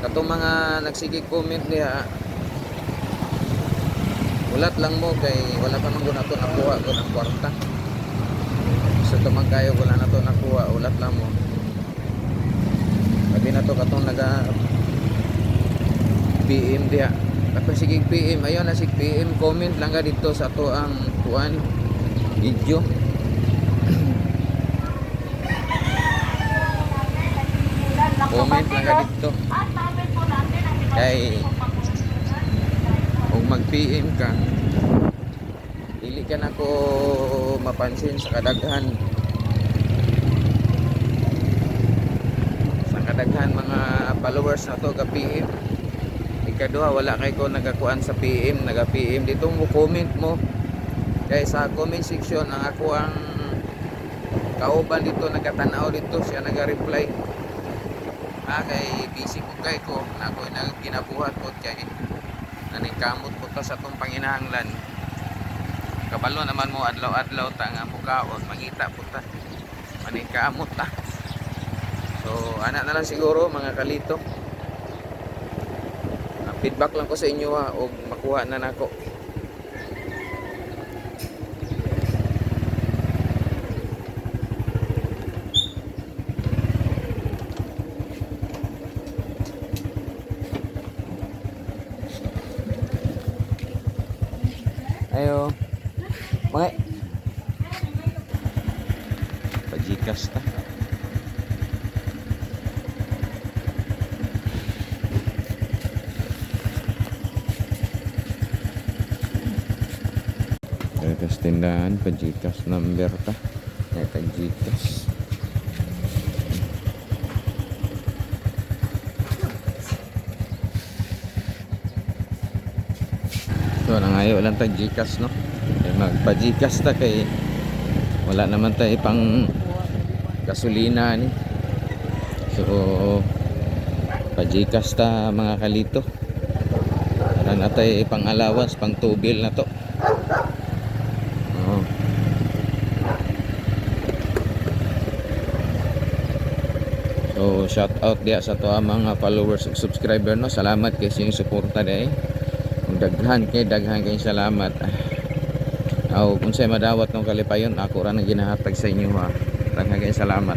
Katong mga nagsigig comment niya, ulat lang mo kay wala pa man ko nato nakuha ko ng kwarta. So tumang kayo wala nato nakuha, ulat lang mo. Sabi na to katong naga PM diha. Tapos sige PM, ayon na sig PM, comment lang ka dito sa to ang kuan video. Comment lang ka dito. Kay kung mag-PM ka, dili ka na ko mapansin sa kadaghan. Sa kadaghan mga followers na to ka PM. Ikaduha wala kay ko nagakuan sa PM, naga-PM dito mo comment mo. Kay sa comment section ang ako ang kauban dito nagatanaw dito, siya naga-reply. Kay busy ko kay ko na ako ginabuhat ko kay naningkamot ko ta sa tong panginahanglan. Kabalo naman mo adlaw-adlaw ta nga mukaon mangita po ta. Maningkamot ta. So ana na lang siguro mga kalito. Feedback lang ko sa inyo ha, o makuha na nako. Ayo. Mga pajikas ta. Pajikas tindahan, pajikas number ta. Pajikas. So nangayo lang tag Gcash no. Kay magpa-Gcash ta kay wala naman tayo pang gasolina ni. So pa-Gcash ta mga kalito. Para na tayo pang allowance, pang tubil na to. So shout out dia sa to mga followers ug subscriber no. Salamat kay sa inyong suporta dai. Daghan kay salamat. Kung say madawat ng kalipayon ako ra nang ginahatag sa inyo ha. Daghan kay salamat.